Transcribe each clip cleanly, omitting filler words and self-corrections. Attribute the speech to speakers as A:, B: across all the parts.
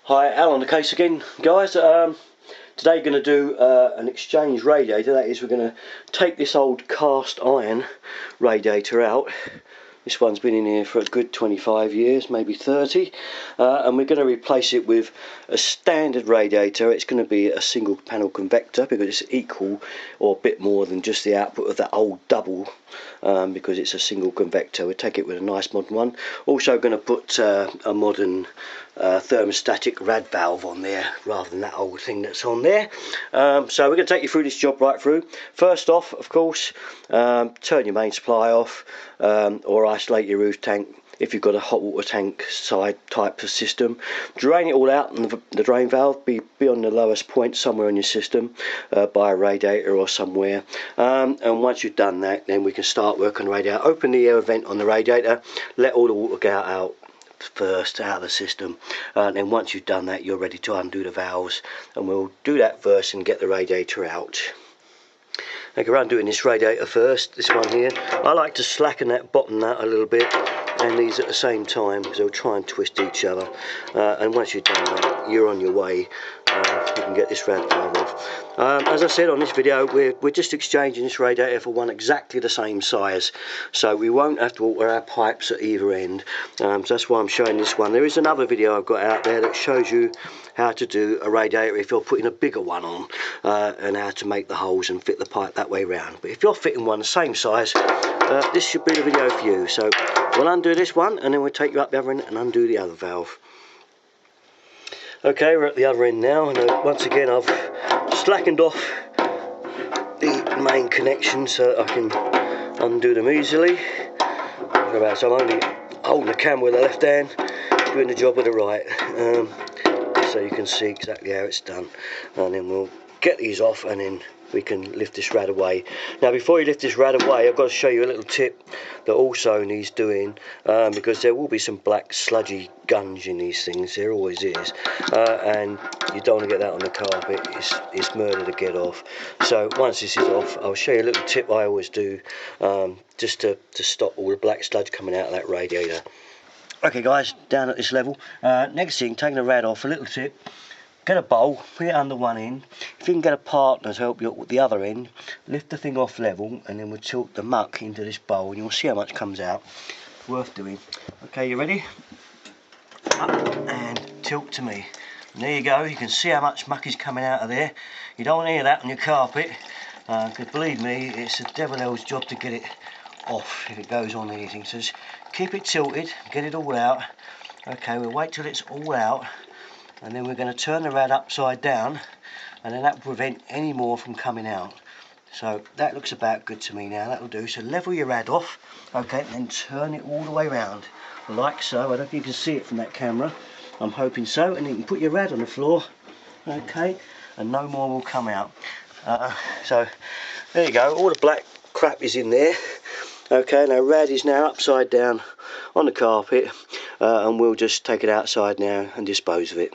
A: Hi, Al on the case again, guys. Today going to do an exchange radiator. That is, we're going to take this old cast iron radiator out. This one's been in here for a good 25 years, maybe 30, and we're going to replace it with a standard radiator. It's going to be a single panel convector because it's equal or a bit more than just the output of that old double, because it's a single convector. We'll take it with a nice modern one. Also going to put a modern thermostatic rad valve on there rather than that old thing that's on there. So we're going to take you through this job right through. First off, of course, turn your main supply off, or isolate your roof tank if you've got a hot water tank side type of system. Drain it all out, and the drain valve be on the lowest point somewhere on your system, by a radiator or somewhere. And once you've done that, then we can start work on the radiator. Open the air vent on the radiator, let all the water go out first out of the system, and then once you've done that, you're ready to undo the valves, and we'll do that first and get the radiator out. Okay, we're undoing this radiator first, this one here. I like to slacken that bottom nut a little bit and these at the same time because they'll try and twist each other, and once you've done that, you're on your way. You can get this rad valve off. As I said on this video, we're just exchanging this radiator for one exactly the same size, so we won't have to alter our pipes at either end. So that's why I'm showing this one. There is another video I've got out there that shows you how to do a radiator if you're putting a bigger one on, and how to make the holes and fit the pipe that way round. But if you're fitting one the same size, this should be the video for you. So we'll undo this one and then we'll take you up the other end and undo the other valve. Okay, we're at the other end now, and once again I've slackened off the main connection so that I can undo them easily. So I'm only holding the camera with the left hand, doing the job with the right, so you can see exactly how it's done. And then we'll get these off and then we can lift this rad away. Now before you lift this rad away, I've got to show you a little tip that also needs doing, because there will be some black sludgy gunge in these things, there always is, and you don't want to get that on the carpet. It's murder to get off. So once this is off, I'll show you a little tip I always do, just to stop all the black sludge coming out of that radiator. Okay guys, down at this level, next thing, taking the rad off, a little tip. Get a bowl, put it under one end. If you can get a partner to help you with the other end, lift the thing off level, and then we'll tilt the muck into this bowl, and you'll see how much comes out. Worth doing. Okay, you ready? Up and tilt to me. And there you go. You can see how much muck is coming out of there. You don't want any of that on your carpet, because believe me, it's a devil hell's job to get it off if it goes on anything. So just keep it tilted, get it all out. Okay, we'll wait till it's all out, and then we're going to turn the rad upside down, and then that will prevent any more from coming out. So that looks about good to me now. That'll do. So level your rad off, okay, and then turn it all the way round, like so. I don't know if you can see it from that camera. I'm hoping so. And you can put your rad on the floor, okay, and no more will come out. So there you go. All the black crap is in there. Okay, now rad is now upside down on the carpet, and we'll just take it outside now and dispose of it.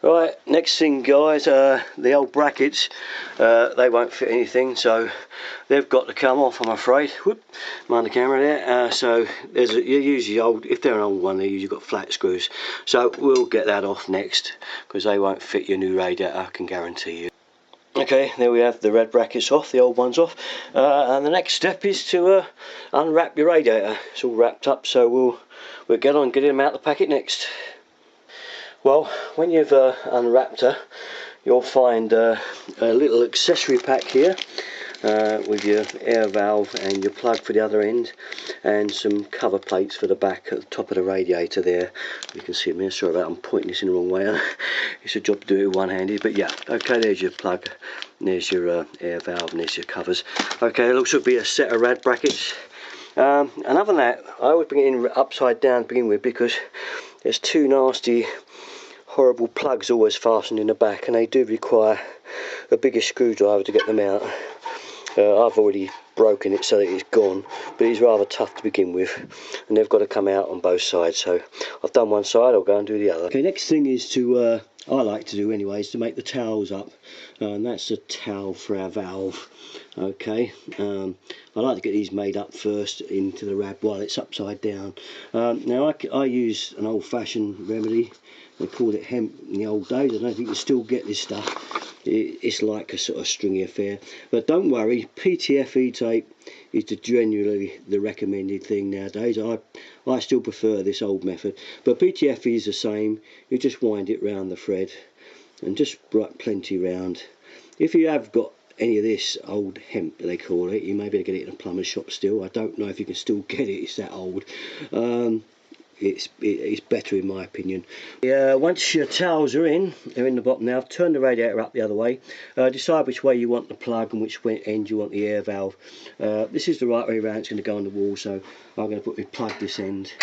A: Right, next thing guys, the old brackets, they won't fit anything, so they've got to come off, I'm afraid. Whoop, mind the camera there. So there's usually old, if they're an old one, they usually got flat screws. So we'll get that off next, because they won't fit your new radiator, I can guarantee you. Okay, there we have the red brackets off, the old ones off, and the next step is to unwrap your radiator. It's all wrapped up, so we'll get on getting them out of the packet next. Well, when you've unwrapped her, you'll find a little accessory pack here, with your air valve and your plug for the other end, and some cover plates for the back at the top of the radiator there. You can see them here. Sorry about I'm pointing this in the wrong way. It's a job to do it one-handed, but yeah. Okay, there's your plug, and there's your air valve, and there's your covers. Okay, it looks to be a set of rad brackets. And other than that, I always bring it in upside down to begin with, because there's two nasty, horrible plugs always fastened in the back, and they do require a bigger screwdriver to get them out. I've already broken it so that it's gone, but it's rather tough to begin with, and they've got to come out on both sides. So I've done one side, I'll go and do the other. Okay, next thing is to, I like to do anyway, is to make the towels up, and that's a towel for our valve. Okay, I like to get these made up first into the rad while it's upside down. Now I use an old-fashioned remedy. They called it hemp in the old days. I don't know if you can still get this stuff. It's like a sort of stringy affair. But don't worry, PTFE tape is generally the recommended thing nowadays. I still prefer this old method. But PTFE is the same. You just wind it round the thread and just wrap plenty round. If you have got any of this old hemp, they call it, you may be able to get it in a plumber's shop still. I don't know if you can still get it, it's that old. It's better in my opinion. Once your towels are in, they're in the bottom now, turn the radiator up the other way. Decide which way you want the plug and which end you want the air valve. This is the right way around, it's going to go on the wall, so I'm going to put my plug this end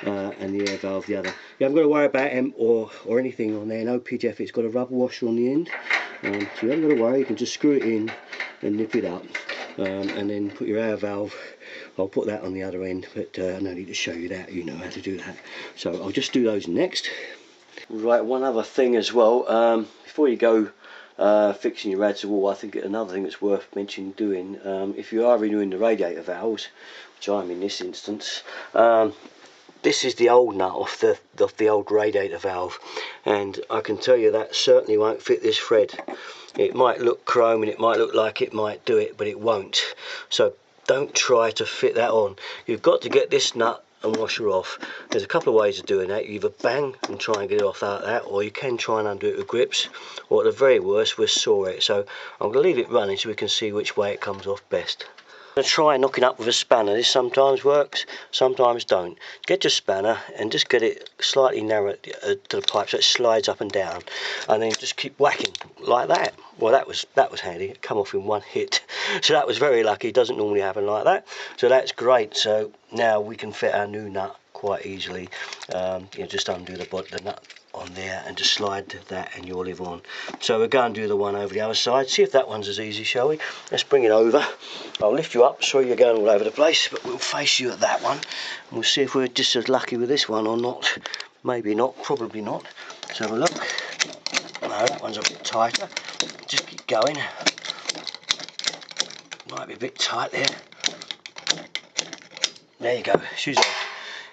A: and the air valve the other. You haven't got to worry about hemp or anything on there. No PTF, it's got a rubber washer on the end, so you haven't got to worry. You can just screw it in and nip it up, and then put your air valve. I'll put that on the other end, but I don't need to show you that, you know how to do that. So I'll just do those next. Right, one other thing as well, before you go fixing your rads to wall, I think another thing that's worth mentioning doing, if you are renewing the radiator valves, which I'm in this instance, this is the old nut off the old radiator valve, and I can tell you that certainly won't fit this thread. It might look chrome and it might look like it might do it, but it won't. So don't try to fit that on. You've got to get this nut and washer off. There's a couple of ways of doing that. You either bang and try and get it off like that, or you can try and undo it with grips, or at the very worst we'll saw it. So I'm going to leave it running so we can see which way it comes off best. I'm going to try knocking up with a spanner. This sometimes works, sometimes don't. Get your spanner and just get it slightly narrow to the pipe so it slides up and down, and then just keep whacking like that. Well, that was handy. It come off in one hit, so that was very lucky. It doesn't normally happen like that, so that's great. So now we can fit our new nut quite easily. You just undo the nut on there and just slide that and you'll live on. So we'll go and do the one over the other side, see if that one's as easy, shall we? Let's bring it over. I'll lift you up, sorry you're going all over the place, but we'll face you at that one and we'll see if we're just as lucky with this one or not. Maybe not, probably not. Let's have a look. No, that one's a bit tighter. Just keep going. Might be a bit tight there. There you go, shoes off.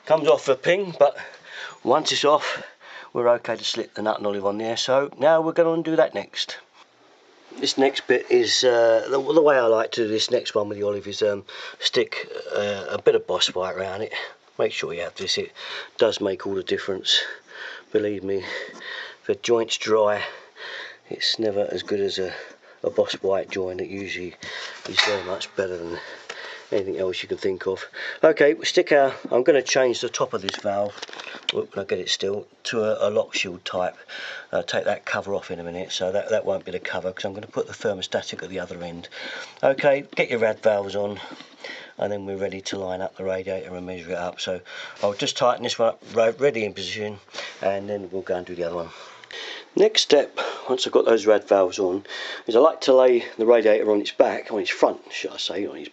A: Comes off for a ping, but once it's off we're okay to slip the nut and olive on there. So now we're going to do that next. This next bit is the way I like to do this next one with the olive is stick a bit of boss white around it. Make sure you have this, it does make all the difference. Believe me, if a joint's dry, it's never as good as a boss white joint. It usually is very much better than anything else you can think of. Okay, we stick our, I'm going to change the top of this valve, when I get it still, to a lock shield type. Take that cover off in a minute, so that won't be the cover, because I'm going to put the thermostatic at the other end. Okay, get your rad valves on, and then we're ready to line up the radiator and measure it up. So I'll just tighten this one up, ready in position, and then we'll go and do the other one. Next step, once I've got those rad valves on, is I like to lay the radiator on its back, on its front, should I say, on its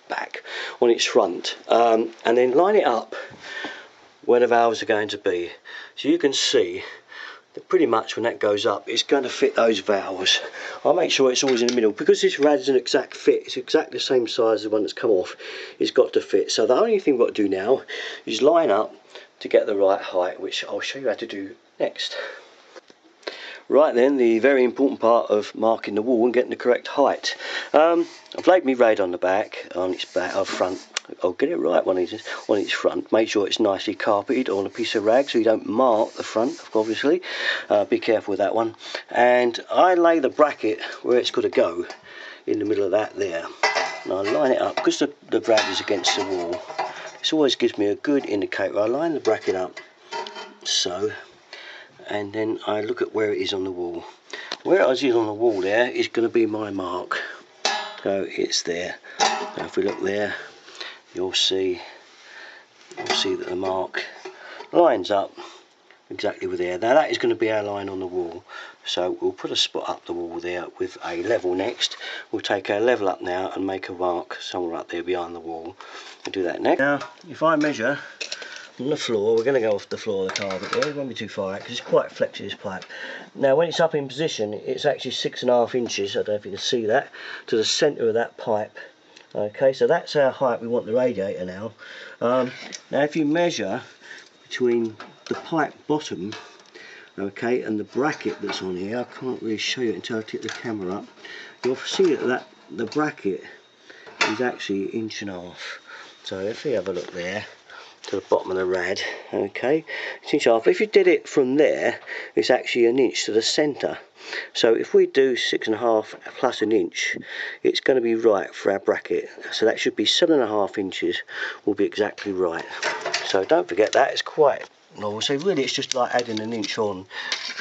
A: back, on its front, and then line it up where the valves are going to be. So you can see that pretty much when that goes up, it's going to fit those valves. I'll make sure it's always in the middle, because this rad is an exact fit, it's exactly the same size as the one that's come off. It's got to fit. So the only thing we've got to do now is line up to get the right height, which I'll show you how to do next. Right then, the very important part of marking the wall and getting the correct height. I've laid my rad on the back, on its back, front. I'll get it right on its front. Make sure it's nicely carpeted on a piece of rag so you don't mark the front, obviously. Be careful with that one. And I lay the bracket where it's got to go, in the middle of that there. And I line it up, because the rad is against the wall. This always gives me a good indicator. I line the bracket up, so, and then I look at where it is on the wall. Where it is on the wall there is going to be my mark. So it's there. Now if we look there, you'll see that the mark lines up exactly with there. Now that is going to be our line on the wall. So we'll put a spot up the wall there with a level next. We'll take our level up now and make a mark somewhere up there behind the wall. We'll do that next. Now if I measure on the floor, we're going to go off the floor of the carpet there, it won't be too far out because it's quite flexy, this pipe. Now when it's up in position, it's actually 6.5 inches, I don't know if you can see that, to the centre of that pipe. Okay, so that's our height we want the radiator now. Now if you measure between the pipe bottom Okay, and the bracket that's on here, I can't really show you it until I take the camera up. You'll see that the bracket is actually 1.5 inches. So if we have a look there to the bottom of the rad, okay, it's 1.5 inches. If you did it from there, it's actually 1 inch to the centre. So if we do 6.5 plus 1 inch, it's going to be right for our bracket. So that should be 7.5 inches, will be exactly right. So don't forget that, it's quite normal. So really it's just like adding 1 inch on.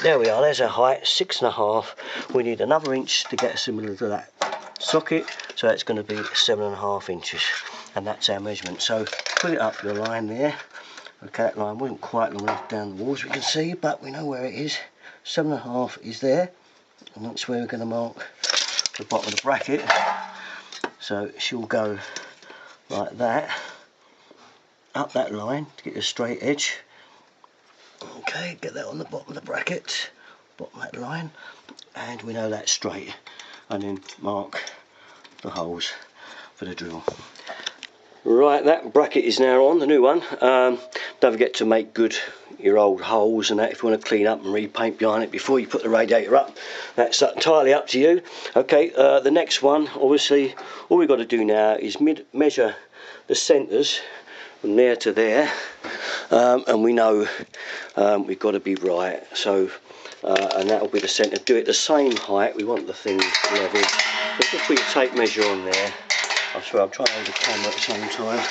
A: There we are, there's our height, 6.5. We need another inch to get similar to that socket, so it's going to be 7.5 inches, and that's our measurement. So put it up your line there. Okay, that line wasn't quite long enough down the walls, we can see, but we know where it is. 7.5 is there, and that's where we're going to mark the bottom of the bracket. So she'll go like that, up that line to get a straight edge. Okay, get that on the bottom of the bracket, bottom of that line, and we know that's straight. And then mark the holes for the drill. Right, that bracket is now on, the new one. Don't forget to make good your old holes and that if you want to clean up and repaint behind it before you put the radiator up. That's entirely up to you. Okay, the next one, obviously, all we've got to do now is measure the centres from there to there, and we know we've got to be right. So, and that'll be the centre. Do it the same height. We want the thing level. But if we take measure on there, I swear I'm trying to hold the camera at the same time,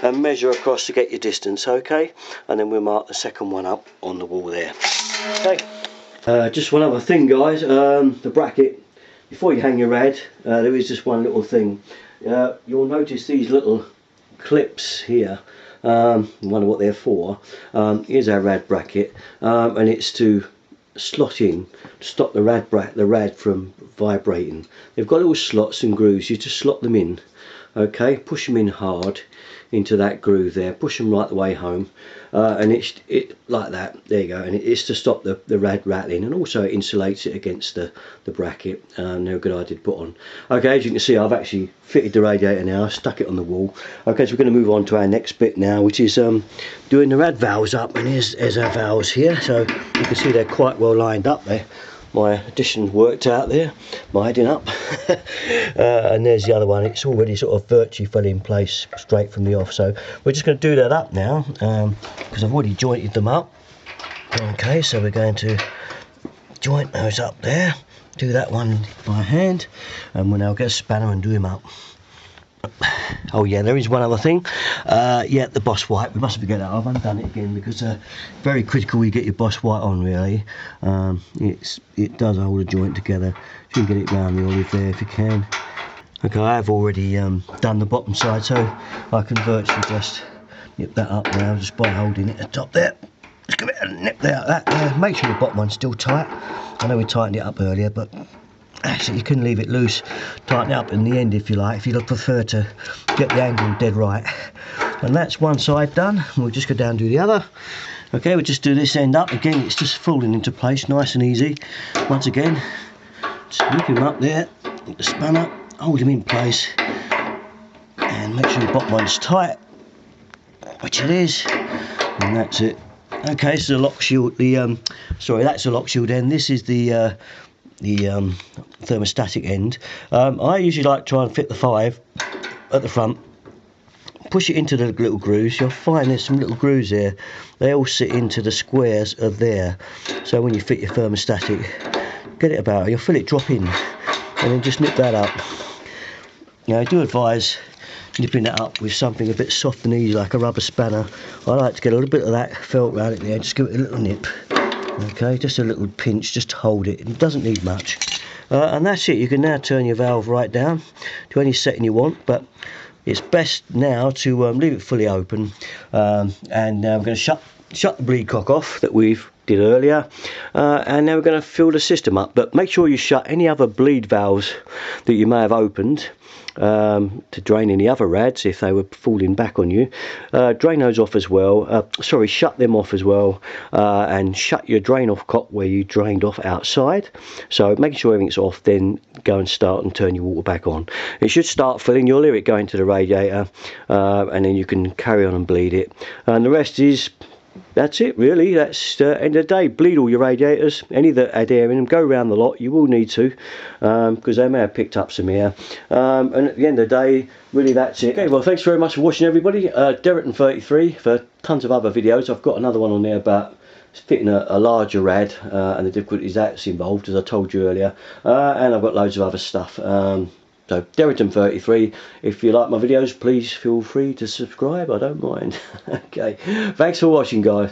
A: and measure across to get your distance, okay? And then we'll mark the second one up on the wall there. Okay. Just one other thing, guys. The bracket, before you hang your rad, there is just one little thing. You'll notice these little clips here. Wonder what they're for. Here's our rad bracket, and it's to slot in to stop the rad from vibrating. They've got little slots and grooves. You just slot them in, okay, push them in hard into that groove there, push them right the way home, and it's like that. There you go. And it's to stop the rad rattling, and also it insulates it against the bracket. They're a good idea to put on. Okay, as you can see, I've actually fitted the radiator now, stuck it on the wall. Okay, so we're going to move on to our next bit now, which is doing the rad valves up. And here's our valves here, so you can see they're quite well lined up there. My addition worked out there, my heading up. And there's the other one. It's already sort of virtually fell in place straight from the off. So we're just going to do that up now, because I've already jointed them up. Okay, so we're going to joint those up there, do that one by hand, and we'll now get a spanner and do him up. Oh yeah, there is one other thing. Yeah, the boss white. We mustn't forget that. I've undone it again because very critical you get your boss white on, really. It does hold a joint together. You can get it round the olive there if you can. Okay, I have already done the bottom side, so I can virtually just nip that up now just by holding it at the top there. Just give it a nip there, like that. Make sure the bottom one's still tight. I know we tightened it up earlier, but actually you can leave it loose, tighten it up in the end if you like, if you prefer to get the angle dead right. And that's one side done. We'll just go down and do the other. Okay, we'll just do this end up. Again, it's just falling into place nice and easy. Once again, just whip him up there with the spanner, hold him in place, and make sure the bottom one's tight, which it is, and that's it. Okay, so the lock shield, sorry, that's the lock shield end. This is the thermostatic end. I usually like to try and fit the 5 at the front, push it into the little grooves. You'll find there's some little grooves there. They all sit into the squares of there. So when you fit your thermostatic, get it about, you'll feel it drop in, and then just nip that up. Now I do advise nipping that up with something a bit soft and easy, like a rubber spanner. I like to get a little bit of that felt around it there, just give it a little nip. Okay, just a little pinch, just to hold it. It doesn't need much. And that's it. You can now turn your valve right down to any setting you want, but it's best now to leave it fully open. And now we're going to shut the bleed cock off that we've did earlier, and now we're going to fill the system up. But make sure you shut any other bleed valves that you may have opened to drain any other rads if they were falling back on you. Drain those off as well. Sorry, shut them off as well, and shut your drain off cock where you drained off outside. So making sure everything's off, then go and start and turn your water back on. It should start filling. You'll hear it going to the radiator, and then you can carry on and bleed it. And the rest is that's it really. That's end of the day. Bleed all your radiators, any that had air in them, go around the lot. You will need to, because they may have picked up some air, and at the end of the day, really that's it. Okay, well thanks very much for watching everybody. Derrickton33 for tons of other videos. I've got another one on there about fitting a larger rad and the difficulties that's involved, as I told you earlier, and I've got loads of other stuff. So Derrickton33, if you like my videos, please feel free to subscribe. I don't mind. Okay, thanks for watching, guys.